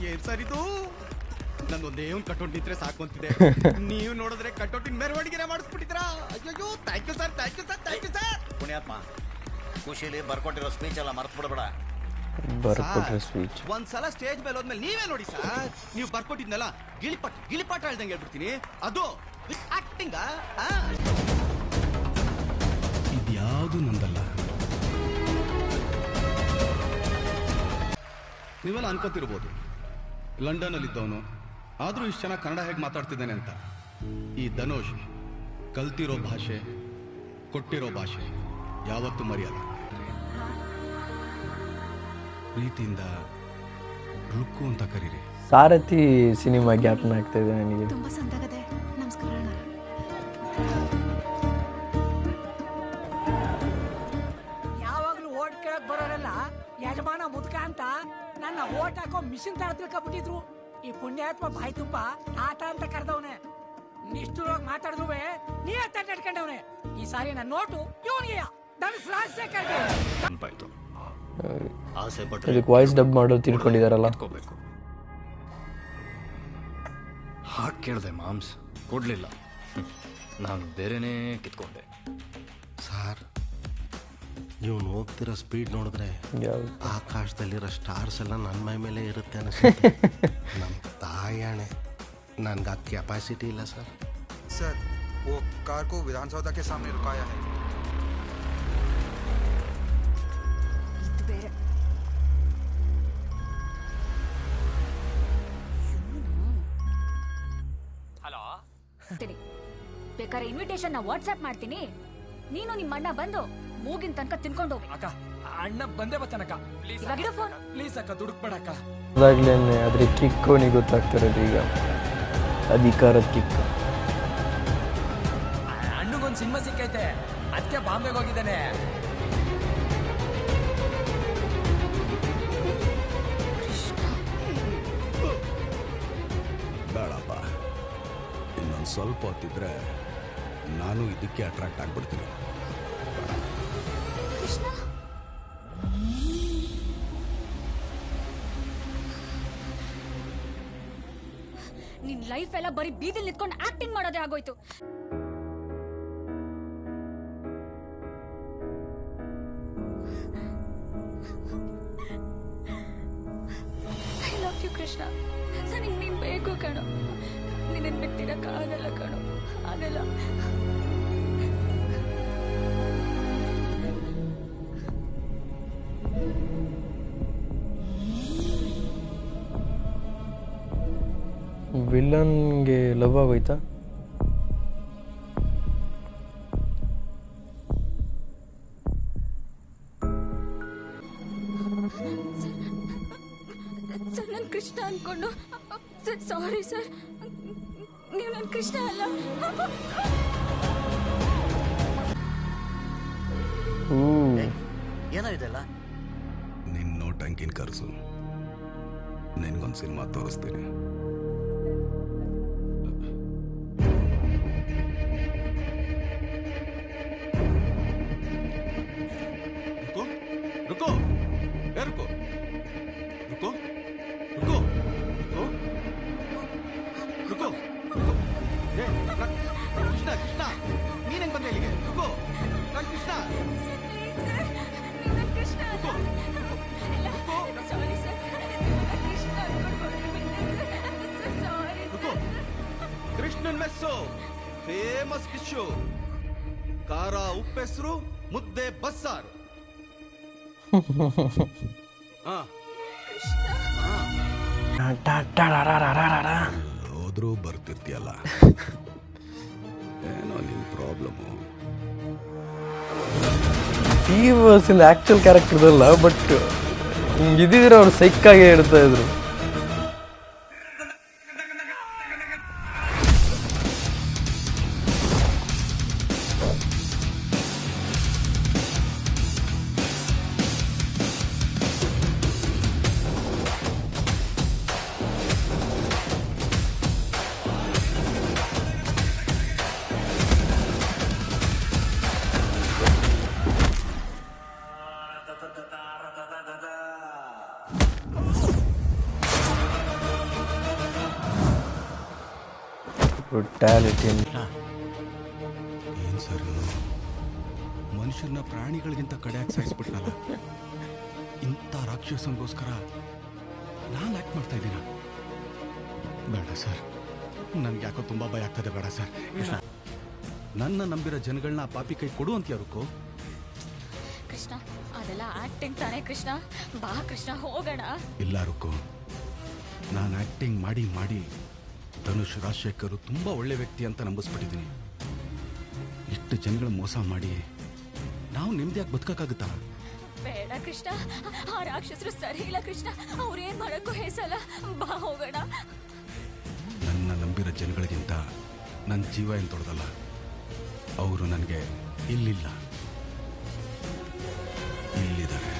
ಏನ್ ಸರ್ ಇದು? ನಂದೊಂದೇ ಒಂದು ಕಟೌಟ್ ನಿಂತ್ರೆ ಸಾಕು ಅಂತಿದೆ. ನೀವು ನೋಡಿದ್ರೆ ಕಟೌಟಿನ ಮೆರವಣಿಗೆ ಮಾಡಿಸ್ಬಿಟ್ಟಿದ್ರಾ? ಅಯ್ಯೋ, thank you sir, thank you sir, thank you sir. ಪುಣ್ಯಾತ್ಮ, ಖುಷಿಲಿ ಬರ್ಕೊಟ್ಟಿರೋ ಸ್ಪೀಚ್ ಎಲ್ಲ ಮರ್ತು ಬಿಡಬೇಡ. ಬರ್ಕೊಟ್ರೆ ಸ್ಪೀಚ್ ಒಂದ್ಸಲ ಸ್ಟೇಜ್ ಮೇಲೆ ಹೋದ್ಮೇಲೆ ನೀವೇ ನೋಡಿ ಸರ್, ನೀವು ಬರ್ಕೊಟ್ಟಿದ್ನಲ್ಲ ಗಿಳಿಪಾಟ ಹೇಳ್ದಂಗೆ ಹೇಳ್ಬಿಡ್ತೀನಿ. ಅದು ಆಕ್ಟಿಂಗ್. ಇದ್ಯಾವುದು ನಂದಲ್ಲ. ನೀವೆಲ್ಲ ಅನ್ಕೋತಿರ್ಬೋದು, ಲಂಡನ್ ಅಲ್ಲಿ ಇದ್ದವನು ಆದ್ರೂ ಇಷ್ಟು ಚೆನ್ನಾಗಿ ಕನ್ನಡ ಹೇಗೆ ಮಾತಾಡ್ತಿದ್ದಾನೆ ಅಂತ. ಈ ಧನುಷ್ ಕಲ್ತಿರೋ ಭಾಷೆ, ಕೊಟ್ಟಿರೋ ಭಾಷೆ ಯಾವತ್ತೂ ಮರೆಯಲ್ಲ. ಪ್ರೀತಿಯಿಂದ ರುಕ್ಕು ಅಂತ ಕರೀರಿ. ಸಾರಥಿ ಸಿನಿಮಾ ಜ್ಞಾಪನ ಆಗ್ತಾ ಇದೆ ನನಗೆ. ತುಂಬಾ ಸಂದಾಗದೆ. ನಮಸ್ಕಾರ ಅಣ್ಣ. ಯಾವಾಗ್ಲೂ ಓಟ್ ಕೇಳಕ್ ಬರೋರೆಲ್ಲ ಯಜಮಾನ ಮುದ್ಕ ಅಂತ ನನ್ನ ಓಟ್ ಹಾಕೋ ಮಿಷಿನ್ ತರ ತಿಳ್ಕೊಬಿಟ್ಟಿದ್ರು. ಈ ಪುಣ್ಯಾತ್ಮ ಬಾಯಿ ತುಂಬ ಆಟ ಅಂತ ಕರೆದವನೆ. ನಿಷ್ಠುರವಾಗಿ ಮಾತಾಡಿದ್ರು ನೀ ಅಂತ ನಡ್ಕೊಂಡವನೆ. ಈ ಸಾರಿ ನನ್ನ ನೋಟು ಇವನಿಗೆ ಧನುಷ್ ರಾಜಶೇಖರ್ಗೆ. ಆಸೆ ಪಟ್ಟರೆ ಇದಕ್ಕೆ ವಾಯ್ಸ್ ಡಬ್ ಮಾಡೋದು ತಿಳ್ಕೊಂಡಿದಾರಲ್ಲ. ಹಾಗೆ ಕೇಳಿದೆ ಮಾಮ್ಸ್, ಕೊಡ್ಲಿಲ್ಲ. ನಾನು ಬೇರೆನೇ ಕಿತ್ಕೊಂಡೆ. ಸಾರ್, ಇವನು ಹೋಗ್ತಿರೋ ಸ್ಪೀಡ್ ನೋಡಿದ್ರೆ ಯಾವ್ದು? ಆಕಾಶದಲ್ಲಿರೋ ಸ್ಟಾರ್ಸ್ ಎಲ್ಲ ನನ್ನ ಮೈ ಮೇಲೆ ಇರುತ್ತೆ ಅನಿಸುತ್ತೆ. ನಮ್ಮ ತಾಯಾಣೆ, ನನಗೆ ಆ ಕೆಪಾಸಿಟಿ ಇಲ್ಲ ಸರ್. सर, वो कार को विधानसभा के सामने रुकाया है. ಇದು ಬೇರೆ. ಹಲೋ, ಬೇಕಾದ್ರೆ ಇನ್ವಿಟೇಷನ್ ವಾಟ್ಸ್ಆಪ್ ಮಾಡ್ತೀನಿ. ನೀನು ನಿಮ್ಮ ಅಣ್ಣ ಬಂದು ಮೂಗಿನ ತನಕ ತಿನ್ಕೊಂಡು ಹೋಗಿ. ಅಕ್ಕ ಅಣ್ಣ ಬಂದೇ ಬರ್ತಾನಕ್ಕ. ಪ್ಲೀಸ್ ಇವಾಗಿರೋ ಫೋನ್. ಪ್ಲೀಸ್ ಅಕ್ಕ, ದುಡುಕ್ಬೇಡಕ್ಕ. ಅದಾಗ್ಲೇನೆ ಅದ್ರ ಕಿಕ್ ಅವನಿಗೆ ಗೊತ್ತಾಗ್ತಿರೋದು ಈಗ, ಅಧಿಕಾರದ ಕಿಕ್. ಅಣ್ಣಗೊಂದು ಸಿನಿಮಾ ಸಿಕ್ಕೈತೆ, ಅದಕ್ಕೆ ಬಾಂಬೆಗೆ ಹೋಗಿದ್ದಾನೆ. ಬೇಡಪ್ಪ, ಇನ್ನೊಂದು ಸ್ವಲ್ಪ ಹೊತ್ತಿದ್ರೆ ನಾನು ಇದಕ್ಕೆ ಅಟ್ರಾಕ್ಟ್ ಆಗ್ಬಿಡ್ತೀನಿ. ಕೃಷ್ಣ, ನಿನ್ ಲೈಫ್ ಎಲ್ಲ ಬರೀ ಬೀದಿಲ್ ನಿಂತ್ಕೊಂಡು ಆಕ್ಟಿಂಗ್ ಮಾಡೋದೇ ಆಗೋಯ್ತು. I love you Krishna. ನನಗೆ ನೀನ್ ಬೇಕು ಕಣೋ. ನಿನ್ನ ಬಿಟ್ಟಿರಕ್ಕ ಆಗಲ್ಲ ಕಣೋ, ಆಗಲ್ಲ. ವಿಲನ್ಗೆ ಲವ್ ಆಗೋಯ್ತಾ? ಸರ್, ನಾನು ಕೃಷ್ಣ ಅನ್ಕೊಂಡು. ಸಾರಿ ಸರ್, ನೀವು ನನ್ನ ಕೃಷ್ಣ ಅಲ್ಲ. ಏನೋ ಇದೆಲ್ಲ? ನಿನ್ನ ನೋಟಂಕಿನ ಕರೆಸು, ನಿನ್ಗೊಂದು ಸಿನಿಮಾ ತೋರಿಸ್ತೀನಿ. रुको, रुको, रुको, रुको, रुको, रुको, रुको. ಕೃಷ್ಣ, ಕೃಷ್ಣ, ನೀನೇನ್ ಬಂದೆ ಇಲ್ಲಿಗೆ? रुको, ನಾನು Krishna. Krishnan mess famous dish. ಖಾರ ಉಪ್ಪೆಸರು, ಮುದ್ದೆ ಬಸ್ಸಾರು. ಹೋದ್ರೂ ಬರ್ತಿರ್ತೀಯಲ್ಲ, ಏನೋ ನಿನ್ ಪ್ರಾಬ್ಲಮ್ಮು. ಈ ವರ್ಸಿಂದ ಆಕ್ಚುಲ್ ಕ್ಯಾರೆಕ್ಟರ್ದಲ್ಲ, ಬಟ್ ಇದಿದ್ರೆ ಅವ್ರು ಸೈಕಾಗೆ ಇಡ್ತಾ ಇದ್ರು. ಬ್ರುಟಾಲಿಟಿ. ಏನ್ ಸರ್ ಇವನು ಮನುಷ್ಯರನ್ನ ಪ್ರಾಣಿಗಳಿಗಿಂತ ಕಡೆಯಾಗಿ ಸಾಯಿಸ್ಬಿಟ್ನಲ್ಲ. ಇಂಥ ರಾಕ್ಷಸನಿಗೋಸ್ಕರ ನಾನು ಆಕ್ಟ್ ಮಾಡ್ತಾ ಇದ್ದೀನ? ಬೇಡ ಸರ್, ನನ್ಗೆ ಯಾಕೋ ತುಂಬಾ ಭಯ ಆಗ್ತದೆ. ಬೇಡ ಸರ್. ನನ್ನ ನಂಬಿರೋ ಜನಗಳನ್ನ ಪಾಪಿ ಕೈ ಕೊಡು ಅಂತ ಯಾರುಕೋ. ಕೃಷ್ಣ, ಅದೆಲ್ಲ ಆಕ್ಟಿಂಗ್ ತಾನೇ ಕೃಷ್ಣ. ಬಾ ಕೃಷ್ಣ, ಹೋಗೋಣ. ಇಲ್ಲ ರುಕೋ, ನಾನು ಆಕ್ಟಿಂಗ್ ಮಾಡಿ ಮಾಡಿ ಧನುಷ್ ರಾಜಶೇಖರ್ ತುಂಬಾ ಒಳ್ಳೆ ವ್ಯಕ್ತಿ ಅಂತ ನಂಬಿಸ್ಬಿಟ್ಟಿದ್ದೀನಿ. ಇಷ್ಟು ಜನಗಳ ಮೋಸ ಮಾಡಿ ನಾವು ನೆಮ್ಮದಿಯಾಗಿ ಬದುಕಕ್ಕಾಗುತ್ತಾ? ಬೇಡ ಕೃಷ್ಣ, ಆ ರಾಕ್ಷಸರು ಸರಿ ಇಲ್ಲ ಕೃಷ್ಣ. ಅವ್ರೇನ್ ಮಾಡಕ್ಕೂ ಹೇಸಲ್ಲ. ಬಾ ಹೋಗೋಣ. ನನ್ನ ನಂಬಿರೋ ಜನಗಳಿಗಿಂತ ನನ್ನ ಜೀವ ಏನು ತೊಳೆದಲ್ಲ. ಅವರು ನನಗೆ ಇಲ್ಲಿಲ್ಲ, ಇಲ್ಲಿದ್ದಾರೆ.